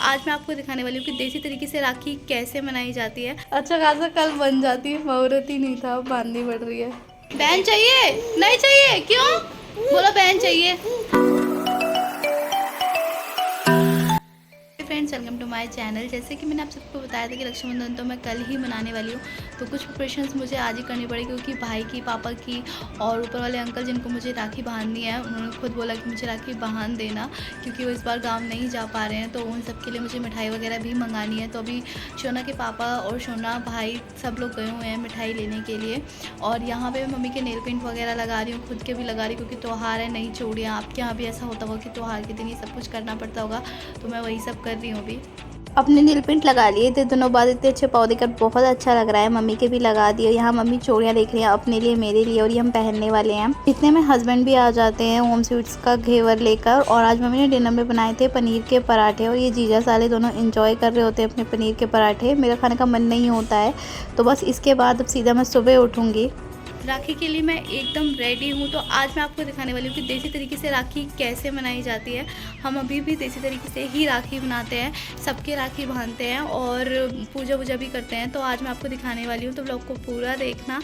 आज मैं आपको दिखाने वाली हूँ कि देसी तरीके से राखी कैसे मनाई जाती है। अच्छा खासा कल बन जाती है, मुहूर्त ही नहीं था, बांधनी पड़ रही है। बहन चाहिए? नहीं चाहिए? क्यों? बोलो बहन चाहिए। Friends, welcome to my channel. जैसे कि मैंने आप सबको बताया था कि रक्षाबंधन तो मैं कल ही मनाने वाली हूँ, तो कुछ प्रिपरेशंस मुझे आज ही करनी पड़ी क्योंकि भाई की, पापा की और ऊपर वाले अंकल जिनको मुझे राखी बांधनी है, उन्होंने खुद बोला कि मुझे राखी बांध देना क्योंकि वो इस बार गांव नहीं जा पा रहे हैं। तो उन सब के लिए मुझे मिठाई वगैरह भी मंगानी है। तो अभी शोना के पापा और शोना भाई सब लोग गए हुए हैं मिठाई लेने के लिए। और यहाँ पर मम्मी के नेल पेंट वगैरह लगा रही हूँ, खुद के भी लगा रही हूँ क्योंकि त्यौहार है, नई चूड़ियाँ। आपके यहाँ भी ऐसा होता होगा कि त्यौहार के दिन ये सब कुछ करना पड़ता होगा, तो मैं वही सब कर रही हूँ अभी। अपने नील पेंट लगा लिए थे दोनों, बाद इतने अच्छे पाव देकर बहुत अच्छा लग रहा है। मम्मी के भी लगा दिए। यहाँ मम्मी चूड़ियाँ देख रही हैं अपने लिए, मेरे लिए, और ये हम पहनने वाले हैं। इतने में हस्बैंड भी आ जाते हैं होम स्वीट्स का घेवर लेकर। और आज मम्मी ने डिनर में बनाए थे पनीर के पराठे, और ये जीजा साले दोनों एंजॉय कर रहे होते हैं अपने पनीर के पराठे। मेरा खाने का मन नहीं होता है, तो बस इसके बाद अब सीधा मैं सुबह उठूँगी। राखी के लिए मैं एकदम रेडी हूँ। तो आज मैं आपको दिखाने वाली हूँ कि देसी तरीके से राखी कैसे मनाई जाती है। हम अभी भी देसी तरीके से ही राखी बनाते हैं, सबके राखी बांधते हैं और पूजा वूजा भी करते हैं। तो आज मैं आपको दिखाने वाली हूँ, तो ब्लॉग को पूरा देखना।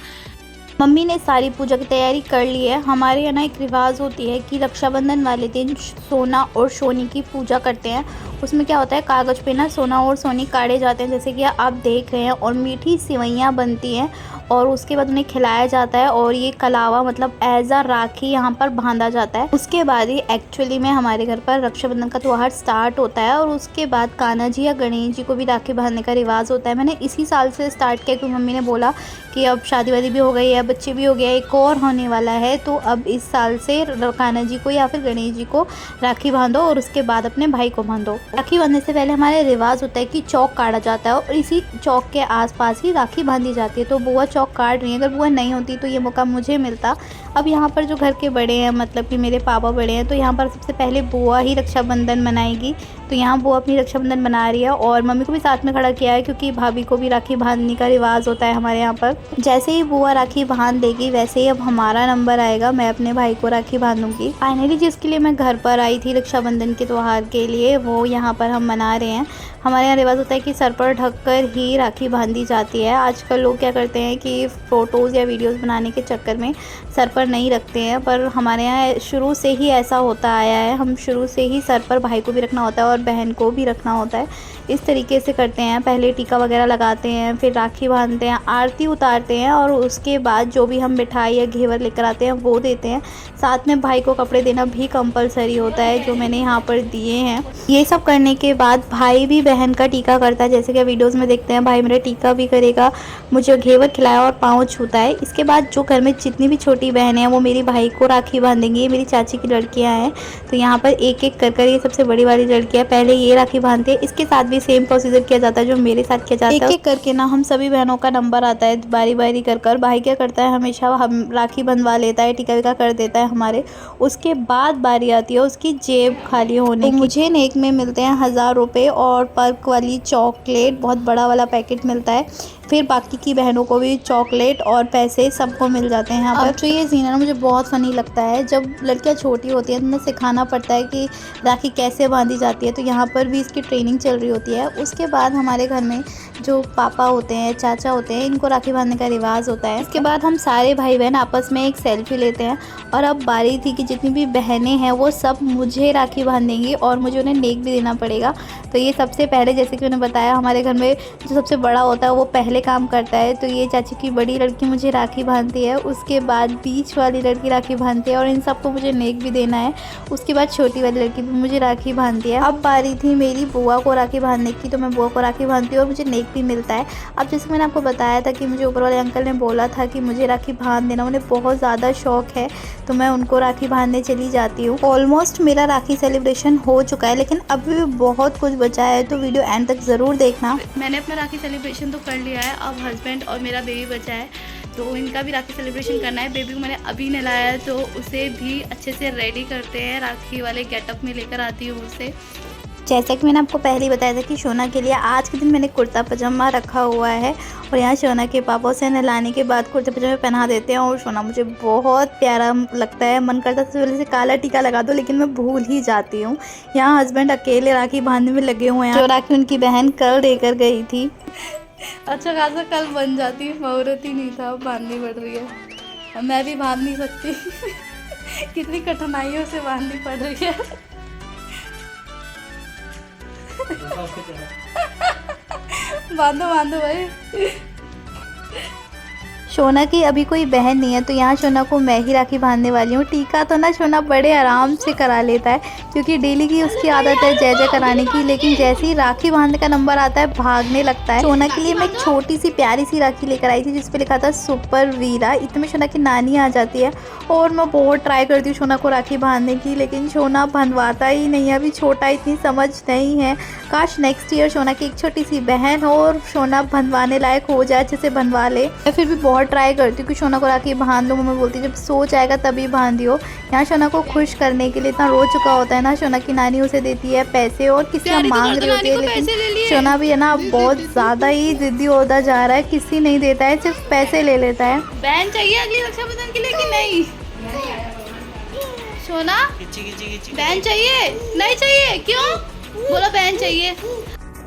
मम्मी ने सारी पूजा की तैयारी कर ली है। हमारे यहाँ एक रिवाज होती है कि रक्षाबंधन वाले दिन सोना और सोनी की पूजा करते हैं। उसमें क्या होता है, कागज़ पे ना सोना और सोनी काढ़े जाते हैं, जैसे कि आप देख रहे हैं, और मीठी सिवैयाँ बनती हैं और उसके बाद उन्हें खिलाया जाता है। और ये कलावा मतलब एज अ राखी यहाँ पर बांधा जाता है। उसके बाद ही एक्चुअली में हमारे घर पर रक्षाबंधन का त्यौहार स्टार्ट होता है। और उसके बाद कान्हा जी या गणेश जी को भी राखी बांधने का रिवाज होता है। मैंने इसी साल से स्टार्ट किया क्योंकि मम्मी ने बोला कि अब शादी वादी भी हो गई है, बच्चे भी हो गया, एक और होने वाला है, तो अब इस साल से कान्हा जी को या फिर गणेश जी को राखी बांधो और उसके बाद अपने भाई को बांधो। राखी बांधने से पहले हमारे रिवाज होता है कि चौक काटा जाता है और इसी चौक के आसपास ही राखी बांधी जाती है। तो बुआ चौक काट रही है, अगर बुआ नहीं होती तो ये मौका मुझे मिलता। अब यहाँ पर जो घर के बड़े हैं, मतलब कि मेरे पापा बड़े हैं, तो यहाँ पर सबसे पहले बुआ ही रक्षाबंधन मनाएगी। तो यहाँ बुआ अपनी रक्षाबंधन बना रही है और मम्मी को भी साथ में खड़ा किया है क्योंकि भाभी को भी राखी बांधने का रिवाज होता है हमारे यहाँ पर। जैसे ही बुआ राखी बांध देगी वैसे ही अब हमारा नंबर आएगा, मैं अपने भाई को राखी बांधूंगी। फाइनली जिसके लिए मैं घर पर आई थी रक्षाबंधन के त्यौहार के लिए, वो यहाँ पर हम मना रहे हैं। हमारे यहाँ रिवाज होता है कि सर पर ढककर ही राखी बांधी जाती है। आजकल लोग क्या करते हैं कि फ़ोटोज़ या वीडियोज़ बनाने के चक्कर में सर पर नहीं रखते हैं, पर हमारे यहाँ शुरू से ही ऐसा होता आया है। हम शुरू से ही सर पर भाई को भी रखना होता है और बहन को भी रखना होता है। इस तरीके से करते हैं, पहले टीका वगैरह लगाते हैं, फिर राखी बांधते हैं, आरती उतारते हैं और उसके बाद जो भी हम मिठाई या घेवर लेकर आते हैं वो देते हैं। साथ में भाई को कपड़े देना भी कंपलसरी होता है, जो मैंने यहाँ पर दिए हैं। ये सब करने के बाद भाई भी बहन का टीका करता है, जैसे कि वीडियोज़ में देखते हैं। भाई मेरा टीका भी करेगा, मुझे घेवर खिलाया और पाँव छूता है। इसके बाद जो घर में जितनी भी छोटी बहन है वो मेरी भाई को राखी बांधेंगी। मेरी चाची की लड़कियाँ हैं, तो यहाँ पर एक एक कर ये सबसे बड़ी वाली लड़कियाँ पहले ये राखी बांधती है। इसके साथ भी सेम प्रोसीजर किया जाता है जो मेरे साथ किया जाता है। एक एक करके ना हम सभी बहनों का नंबर आता है बारी बारी कर। भाई क्या करता है, हमेशा हम राखी बंधवा लेता है, टीका वीका कर देता है हमारे। उसके बाद बारी आती है उसकी जेब खाली होने की। मुझे नेक में मिलते हैं 1000 रुपये और पर्क वाली चॉकलेट, बहुत बड़ा वाला पैकेट मिलता है। फिर बाकी की बहनों को भी चॉकलेट और पैसे सबको मिल जाते हैं यहाँ पर। अब जो ये सीन है ना, मुझे बहुत फ़नी लगता है। जब लड़कियाँ छोटी होती हैं तो उन्हें सिखाना पड़ता है कि राखी कैसे बांधी जाती है, तो यहाँ पर भी इसकी ट्रेनिंग चल रही होती है। उसके बाद हमारे घर में जो पापा होते हैं, चाचा होते हैं, इनको राखी बांधने का रिवाज होता है। इसके बाद हम सारे भाई बहन आपस में एक सेल्फी लेते हैं। और अब बारी थी कि जितनी भी बहनें हैं वो सब मुझे राखी बांधेंगी और मुझे उन्हें नेक भी देना पड़ेगा। तो ये सबसे पहले, जैसे कि मैंने बताया, हमारे घर में जो सबसे बड़ा होता है वो पहले काम करता है। तो ये चाची की बड़ी लड़की मुझे राखी बांधती है, उसके बाद बीच वाली लड़की राखी बांधती है और इन सबको मुझे नेक भी देना है। उसके बाद छोटी वाली लड़की भी मुझे राखी बांधती है। अब बारी थी मेरी बुआ को राखी बांधने की, तो मैं बुआ को राखी बांधती हूँ और मुझे नेक भी मिलता है। अब जैसे मैंने आपको बताया था कि मुझे ऊपर वाले अंकल ने बोला था कि मुझे राखी बांध देना, उन्हें बहुत ज़्यादा शौक है, तो मैं उनको राखी बांधने चली जाती हूँ। ऑलमोस्ट मेरा राखी सेलिब्रेशन हो चुका है, लेकिन अभी भी बहुत कुछ बचा है, तो वीडियो एंड तक ज़रूर देखना। मैंने अपना राखी सेलिब्रेशन तो कर लिया है, अब हस्बैंड और मेरा बेबी बचा है, तो इनका भी राखी सेलिब्रेशन करना है। बेबी को मैंने अभी नहलाया है, तो उसे भी अच्छे से रेडी करते हैं, राखी वाले गेटअप में लेकर आती हूँ उसे। जैसा कि मैंने आपको पहले ही बताया था कि शोना के लिए आज के दिन मैंने कुर्ता पजामा रखा हुआ है और यहाँ शोना के पापा उसे नहलाने के बाद कुर्ते पजामे पहना देते हैं और शोना मुझे बहुत प्यारा लगता है। मन करता है सबसे पहले से काला टीका लगा दो, लेकिन मैं भूल ही जाती हूँ। यहाँ हस्बैंड अकेले राखी बांधने में लगे हुए हैं। जो राखी उनकी बहन कल देकर गई थी। अच्छा खासा कल बन जाती, मुहूर्त ही नहीं था, बांधनी पड़ रही है। मैं भी बांध नहीं सकती कितनी कठिनाइयों से बांधनी पड़ रही है। बांधो बांधो भाई। शोना की अभी कोई बहन नहीं है तो यहाँ शोना को मैं ही राखी बांधने वाली हूँ। टीका तो ना शोना बड़े आराम से करा लेता है क्योंकि डेली की उसकी आदत है जय जय कराने की, लेकिन जैसे ही राखी बांधने का नंबर आता है भागने लगता है। शोना के लिए मैं एक छोटी सी प्यारी सी राखी लेकर आई थी जिस पे लिखा था सुपर वीरा। इतने में शोना की नानी आ जाती है और मैं बहुत ट्राई करती हूँ शोना को राखी बांधने की, लेकिन शोना बंधवाता ही नहीं है। अभी छोटा इतनी समझ नहीं है। काश नेक्स्ट ईयर शोना की एक छोटी सी बहन हो और शोना बंधवाने लायक हो जाए, अच्छे से बंधवा ले। मैं फिर भी बहुत ट्राई करती हूँ कि शोना को राखी बांध लूँ। मम्मी बोलती है जब सो जाएगा तभी बांधियो। यहाँ शोना को खुश करने के लिए इतना रो चुका होता है ना, शोना की नानी उसे देती है पैसे और किसी से मांग रही होती है, लेकिन शोना भी है ना बहुत ज़्यादा ही जिद्दी होता जा रहा है। किसी नहीं देता है, सिर्फ पैसे ले लेता है। बहन चाहिए अगली रक्षाबंधन के लिए कि नहीं? शोना बहन चाहिए? नहीं चाहिए? क्यों? बोला बहन चाहिए।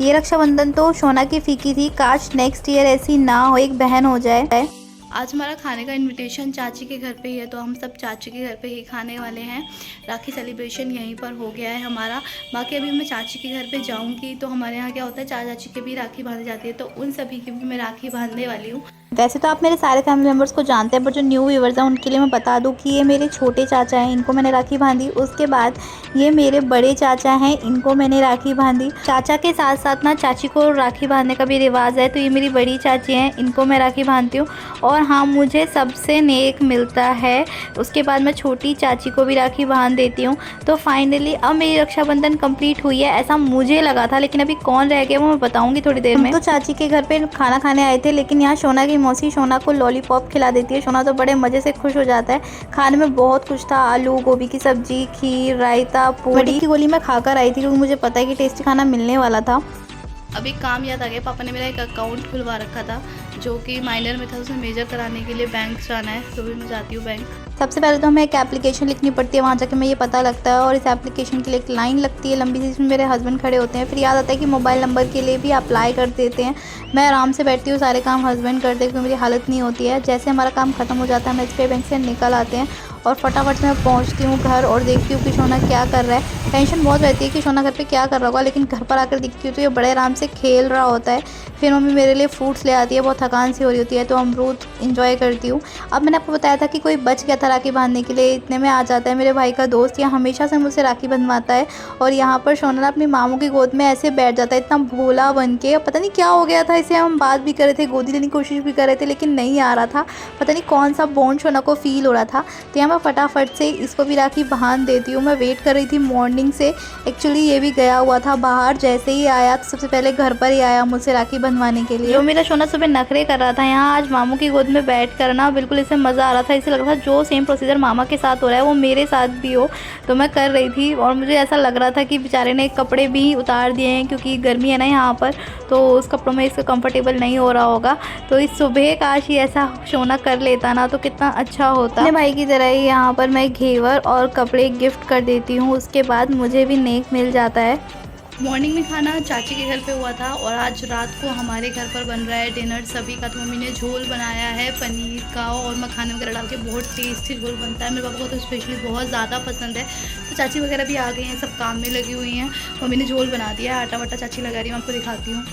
ये रक्षाबंधन तो शोना की फीकी थी। काश नेक्स्ट ईयर ऐसी ना हो, एक बहन हो जाए। आज हमारा खाने का इनविटेशन चाची के घर पे ही है तो हम सब चाची के घर पे ही खाने वाले हैं। राखी सेलिब्रेशन यहीं पर हो गया है हमारा। बाकी अभी मैं चाची के घर पे जाऊंगी तो हमारे यहाँ क्या होता है, चाचा चाची के भी राखी बांधी जाती है तो उन सभी की भी मैं राखी बांधने वाली हूँ। वैसे तो आप मेरे सारे फैमिली मेम्बर्स को जानते हैं, पर जो न्यू व्यूवर्स हैं उनके लिए मैं बता दूं कि ये मेरे छोटे चाचा हैं, इनको मैंने राखी बांधी। उसके बाद ये मेरे बड़े चाचा हैं, इनको मैंने राखी बांधी। चाचा के साथ साथ ना चाची को राखी बांधने का भी रिवाज है, तो ये मेरी बड़ी चाची हैं, इनको मैं राखी बांधती हूँ। और हाँ, मुझे सबसे नेक मिलता है। उसके बाद मैं छोटी चाची को भी राखी बांध देती हूँ। तो फाइनली अब मेरी रक्षाबंधन कंप्लीट हुई है, ऐसा मुझे लगा था, लेकिन अभी कौन रह गया वो मैं बताऊँगी थोड़ी देर में। तो चाची के घर पर खाना खाने आए थे, लेकिन यहाँ शोना की मौसी शोना को लॉलीपॉप खिला देती है। शोना तो बड़े मज़े से खुश हो जाता है। खाने में बहुत कुछ था, आलू गोभी की सब्जी, खीर, रायता, पूरी की गोली मैं खाकर आई थी क्योंकि मुझे पता है कि टेस्टी खाना मिलने वाला था। अभी काम याद आ गया, पापा ने मेरा एक अकाउंट खुलवा रखा था जो कि माइनर में था, उसे मेजर कराने के लिए बैंक जाना है, तो भी मैं जाती हूँ बैंक। सबसे पहले तो हमें एक एप्लीकेशन लिखनी पड़ती है, वहाँ जाके मैं ये पता लगता है और इस एप्लीकेशन के लिए एक लाइन लगती है लंबी सी, जिसमें मेरे हस्बैंड खड़े होते हैं। फिर याद आता है कि मोबाइल नंबर के लिए भी अप्लाई कर देते हैं। मैं आराम से बैठती हूँ, सारे काम हस्बैंड करते हैं क्योंकि मेरी हालत नहीं होती है। जैसे हमारा काम खत्म हो जाता है, हम एसबीआई बैंक से निकल आते हैं और फटाफट से मैं पहुंचती हूँ घर और देखती हूँ कि शोना क्या कर रहा है। टेंशन बहुत रहती है कि शोना घर पे क्या कर रहा होगा, लेकिन घर पर आकर दिखती हूँ तो ये बड़े आराम से खेल रहा होता है। फिर मम्मी मेरे लिए फ्रूट्स ले आती है, बहुत थकान सी हो रही होती है तो अमरूद इंजॉय करती हूँ। अब मैंने आपको बताया था कि कोई बच गया था राखी बांधने के लिए, इतने में आ जाता है मेरे भाई का दोस्त। यहाँ हमेशा से मुझसे राखी बंधवाता है और यहाँ पर शोना अपनी मामू की गोद में ऐसे बैठ जाता है इतना भोला बन के। पता नहीं क्या हो गया था इसे, हम बात भी कर रहे थे, गोदी लेने की कोशिश भी कर रहे थे, लेकिन नहीं आ रहा था। पता नहीं कौन सा बॉन्ड शोना को फील हो रहा था। तो यहाँ मैं फटाफट से इसको भी राखी बांध देती हूँ। मैं वेट कर रही थी मॉर्निंग से, एक्चुअली ये भी गया हुआ था बाहर। जैसे ही आया तो सबसे पहले घर पर ही आया मुझसे राखी बंधवाने के लिए। जो मेरा शोना सुबह नखरे कर रहा था यहाँ आज मामू की गोद में बैठ कर ना, बिल्कुल इसे मज़ा आ रहा था। इसे लग रहा था जो सेम प्रोसीजर मामा के साथ हो रहा है वो मेरे साथ भी हो, तो मैं कर रही थी। और मुझे ऐसा लग रहा था कि बेचारे ने कपड़े भी उतार दिए हैं क्योंकि गर्मी है ना यहाँ पर, तो उस कपड़ों में इसका कंफर्टेबल नहीं हो रहा होगा। तो इस सुबह काश ही ऐसा शोना कर लेता ना तो कितना अच्छा होता। अपने भाई की तरह ही यहाँ पर मैं घेवर और कपड़े गिफ्ट कर देती हूँ, उसके बाद मुझे भी नेक मिल जाता है। मॉर्निंग में खाना चाची के घर पे हुआ था और आज रात को हमारे घर पर बन रहा है डिनर सभी का। तो मम्मी ने झोल बनाया है पनीर का और मखाने वगैरह डाल के, बहुत टेस्टी झोल बनता है। मेरे पापा को तो स्पेशली बहुत ज़्यादा पसंद है। तो चाची वगैरह भी आ गई हैं, सब काम में लगी हुई हैं। मम्मी ने झोल बना दिया है, आटा वाटा चाची लगा रही है, मैं आपको दिखाती हूँ।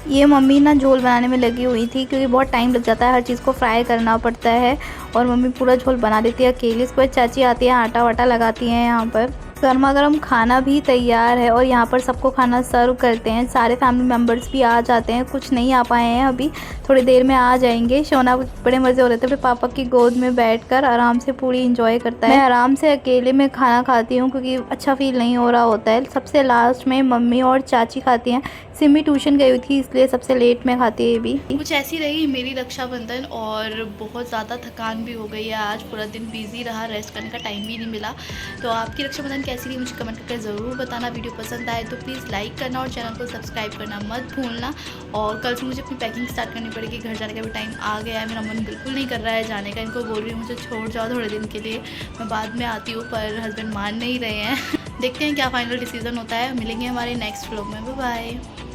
ये मम्मी ना झोल बनाने में लगी हुई थी क्योंकि बहुत टाइम लग जाता है, हर चीज़ को फ्राई करना पड़ता है और मम्मी पूरा झोल बना देती है अकेले। उसके बाद चाची आती है, आटा वाटा लगाती हैं। यहाँ पर गर्मा गर्म खाना भी तैयार है और यहाँ पर सबको खाना सर्व करते हैं। सारे फैमिली मेम्बर्स भी आ जाते हैं, कुछ नहीं आ पाए हैं अभी, थोड़ी देर में आ जाएंगे। शोना बड़े मज़े हो रहे थे, फिर पापा की गोद में बैठकर आराम से पूरी इंजॉय करता है। मैं आराम से अकेले में खाना खाती हूँ क्योंकि अच्छा फील नहीं हो रहा होता है। सबसे लास्ट में मम्मी और चाची खाती हैं, सिमी ट्यूशन गई हुई थी इसलिए सबसे लेट मैं खाती है भी। कुछ ऐसी रही मेरी रक्षाबंधन और बहुत ज़्यादा थकान भी हो गई है। आज पूरा दिन बिजी रहा, रेस्ट करने का टाइम भी नहीं मिला। तो आपकी रक्षाबंधन कैसी रही मुझे कमेंट करके ज़रूर बताना। वीडियो पसंद आए तो प्लीज़ लाइक करना और चैनल को सब्सक्राइब करना मत भूलना। और कल से मुझे अपनी पैकिंग स्टार्ट करनी पड़ेगी, घर जाने का भी टाइम आ गया है। मेरा मन बिल्कुल नहीं कर रहा है जाने का, इनको बोल रही हूँ मुझे छोड़ जाओ थोड़े दिन के लिए, मैं बाद में आती हूँ, पर हस्बैंड मान नहीं रहे हैं। देखते हैं क्या फाइनल डिसीजन होता है। मिलेंगे हमारे नेक्स्ट व्लॉग में। Bye bye.